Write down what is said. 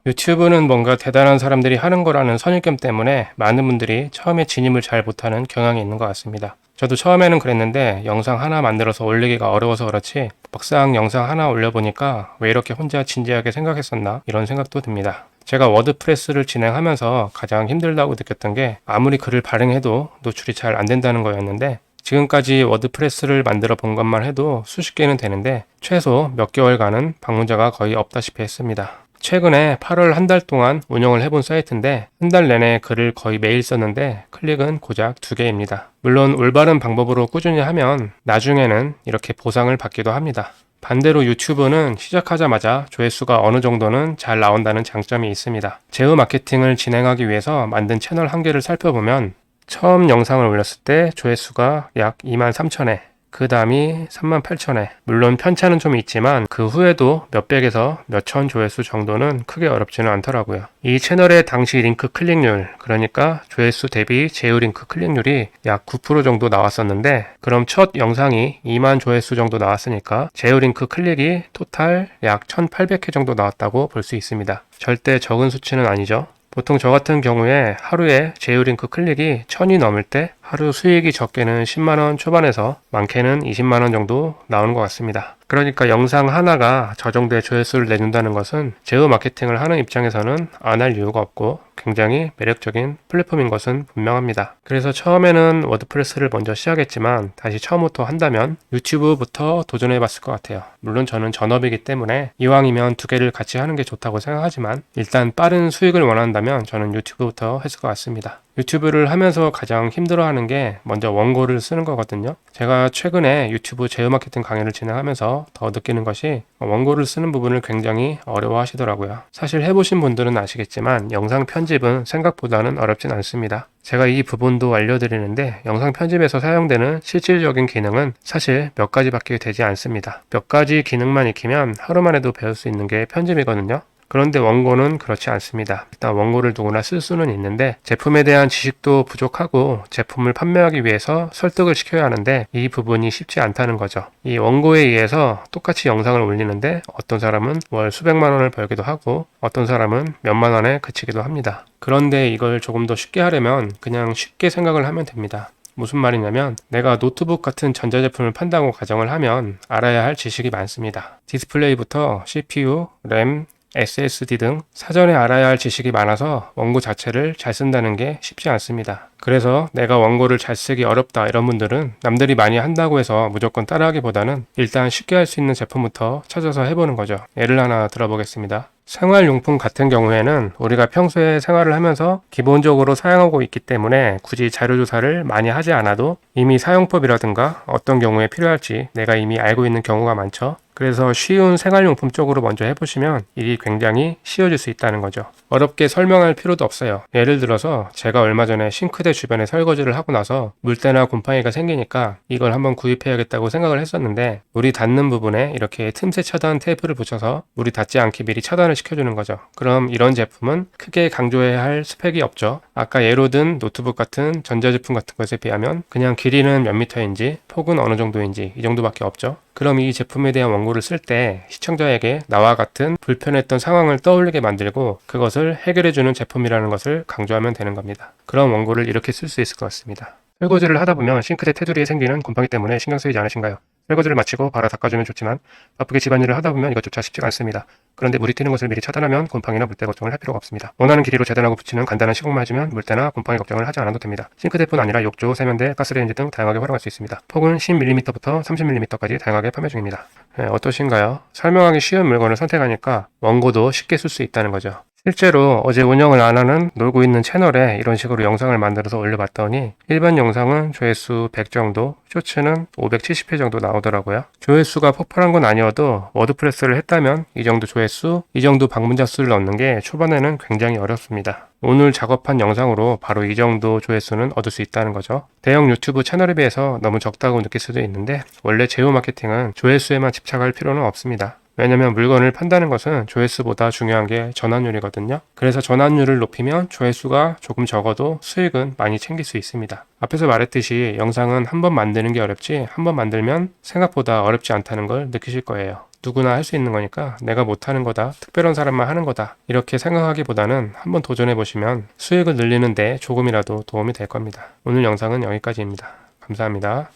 유튜브는 뭔가 대단한 사람들이 하는 거라는 선입견 때문에 많은 분들이 처음에 진입을 잘 못하는 경향이 있는 것 같습니다. 저도 처음에는 그랬는데 영상 하나 만들어서 올리기가 어려워서 그렇지 막상 영상 하나 올려보니까 왜 이렇게 혼자 진지하게 생각했었나 이런 생각도 듭니다. 제가 워드프레스를 진행하면서 가장 힘들다고 느꼈던 게 아무리 글을 발행해도 노출이 잘 안 된다는 거였는데 지금까지 워드프레스를 만들어 본 것만 해도 수십 개는 되는데 최소 몇 개월간은 방문자가 거의 없다시피 했습니다. 최근에 8월 한 달 동안 운영을 해본 사이트인데 한 달 내내 글을 거의 매일 썼는데 클릭은 고작 2개입니다. 물론 올바른 방법으로 꾸준히 하면 나중에는 이렇게 보상을 받기도 합니다. 반대로 유튜브는 시작하자마자 조회수가 어느 정도는 잘 나온다는 장점이 있습니다. 제휴 마케팅을 진행하기 위해서 만든 채널 한 개를 살펴보면 처음 영상을 올렸을 때 조회수가 약 23,000회, 그 다음이 38,000회. 물론 편차는 좀 있지만 그 후에도 몇백에서 몇천 조회수 정도는 크게 어렵지는 않더라고요. 이 채널의 당시 링크 클릭률, 그러니까 조회수 대비 제휴 링크 클릭률이 약 9% 정도 나왔었는데 그럼 첫 영상이 2만 조회수 정도 나왔으니까 제휴 링크 클릭이 토탈 약 1,800회 정도 나왔다고 볼 수 있습니다. 절대 적은 수치는 아니죠. 보통 저 같은 경우에 하루에 제휴 링크 클릭이 1000이 넘을 때 하루 수익이 적게는 10만원 초반에서 많게는 20만원 정도 나오는 것 같습니다. 그러니까 영상 하나가 저 정도의 조회수를 내준다는 것은 제휴 마케팅을 하는 입장에서는 안 할 이유가 없고 굉장히 매력적인 플랫폼인 것은 분명합니다. 그래서 처음에는 워드프레스를 먼저 시작했지만 다시 처음부터 한다면 유튜브부터 도전해 봤을 것 같아요. 물론 저는 전업이기 때문에 이왕이면 2개를 같이 하는 게 좋다고 생각하지만 일단 빠른 수익을 원한다면 저는 유튜브부터 했을 것 같습니다. 유튜브를 하면서 가장 힘들어하는 게 먼저 원고를 쓰는 거거든요. 제가 최근에 유튜브 제휴 마케팅 강의를 진행하면서 더 느끼는 것이 원고를 쓰는 부분을 굉장히 어려워하시더라고요. 사실 해보신 분들은 아시겠지만 영상 편집은 생각보다는 어렵진 않습니다. 제가 이 부분도 알려드리는데 영상 편집에서 사용되는 실질적인 기능은 사실 몇 가지밖에 되지 않습니다. 몇 가지 기능만 익히면 하루만 해도 배울 수 있는 게 편집이거든요. 그런데 원고는 그렇지 않습니다. 일단 원고를 누구나 쓸 수는 있는데 제품에 대한 지식도 부족하고 제품을 판매하기 위해서 설득을 시켜야 하는데 이 부분이 쉽지 않다는 거죠. 이 원고에 의해서 똑같이 영상을 올리는데 어떤 사람은 월 수백만 원을 벌기도 하고 어떤 사람은 몇만 원에 그치기도 합니다. 그런데 이걸 조금 더 쉽게 하려면 그냥 쉽게 생각을 하면 됩니다. 무슨 말이냐면 내가 노트북 같은 전자제품을 판다고 가정을 하면 알아야 할 지식이 많습니다. 디스플레이부터 CPU, 램, SSD 등 사전에 알아야 할 지식이 많아서 원고 자체를 잘 쓴다는 게 쉽지 않습니다. 그래서 내가 원고를 잘 쓰기 어렵다 이런 분들은 남들이 많이 한다고 해서 무조건 따라하기보다는 일단 쉽게 할 수 있는 제품부터 찾아서 해보는 거죠. 예를 하나 들어보겠습니다. 생활용품 같은 경우에는 우리가 평소에 생활을 하면서 기본적으로 사용하고 있기 때문에 굳이 자료조사를 많이 하지 않아도 이미 사용법이라든가 어떤 경우에 필요할지 내가 이미 알고 있는 경우가 많죠. 그래서 쉬운 생활용품 쪽으로 먼저 해보시면 일이 굉장히 쉬워질 수 있다는 거죠. 어렵게 설명할 필요도 없어요. 예를 들어서 제가 얼마 전에 싱크대 주변에 설거지를 하고 나서 물때나 곰팡이가 생기니까 이걸 한번 구입해야겠다고 생각을 했었는데 물이 닿는 부분에 이렇게 틈새 차단 테이프를 붙여서 물이 닿지 않게 미리 차단을 시켜주는 거죠. 그럼 이런 제품은 크게 강조해야 할 스펙이 없죠. 아까 예로 든 노트북 같은 전자제품 같은 것에 비하면 그냥 길이는 몇 미터인지 폭은 어느 정도인지 이 정도밖에 없죠. 그럼 이 제품에 대한 원고를 쓸 때 시청자에게 나와 같은 불편했던 상황을 떠올리게 만들고 그것을 해결해주는 제품이라는 것을 강조하면 되는 겁니다. 그런 원고를 이렇게 쓸 수 있을 것 같습니다. 설거지를 하다 보면 싱크대 테두리에 생기는 곰팡이 때문에 신경 쓰이지 않으신가요? 설거지를 마치고 바로 닦아주면 좋지만 바쁘게 집안일을 하다 보면 이것조차 쉽지가 않습니다. 그런데 물이 튀는 것을 미리 차단하면 곰팡이나 물때 걱정을 할 필요가 없습니다. 원하는 길이로 재단하고 붙이는 간단한 시공만 해주면 물때나 곰팡이 걱정을 하지 않아도 됩니다. 싱크대뿐 아니라 욕조, 세면대, 가스레인지 등 다양하게 활용할 수 있습니다. 폭은 10mm부터 30mm까지 다양하게 판매 중입니다. 어떠신가요? 설명하기 쉬운 물건을 선택하니까 원고도 쉽게 쓸 수 있다는 거죠. 실제로 어제 운영을 안 하는 놀고 있는 채널에 이런 식으로 영상을 만들어서 올려봤더니 일반 영상은 조회수 100 정도, 쇼츠는 570회 정도 나오더라고요. 조회수가 폭발한 건 아니어도 워드프레스를 했다면 이 정도 조회수, 이 정도 방문자 수를 얻는 게 초반에는 굉장히 어렵습니다. 오늘 작업한 영상으로 바로 이 정도 조회수는 얻을 수 있다는 거죠. 대형 유튜브 채널에 비해서 너무 적다고 느낄 수도 있는데 원래 제휴 마케팅은 조회수에만 집착할 필요는 없습니다. 왜냐면 물건을 판다는 것은 조회수보다 중요한 게 전환율이거든요. 그래서 전환율을 높이면 조회수가 조금 적어도 수익은 많이 챙길 수 있습니다. 앞에서 말했듯이 영상은 한 번 만드는 게 어렵지 한 번 만들면 생각보다 어렵지 않다는 걸 느끼실 거예요. 누구나 할 수 있는 거니까 내가 못하는 거다, 특별한 사람만 하는 거다 이렇게 생각하기보다는 한번 도전해 보시면 수익을 늘리는 데 조금이라도 도움이 될 겁니다. 오늘 영상은 여기까지입니다. 감사합니다.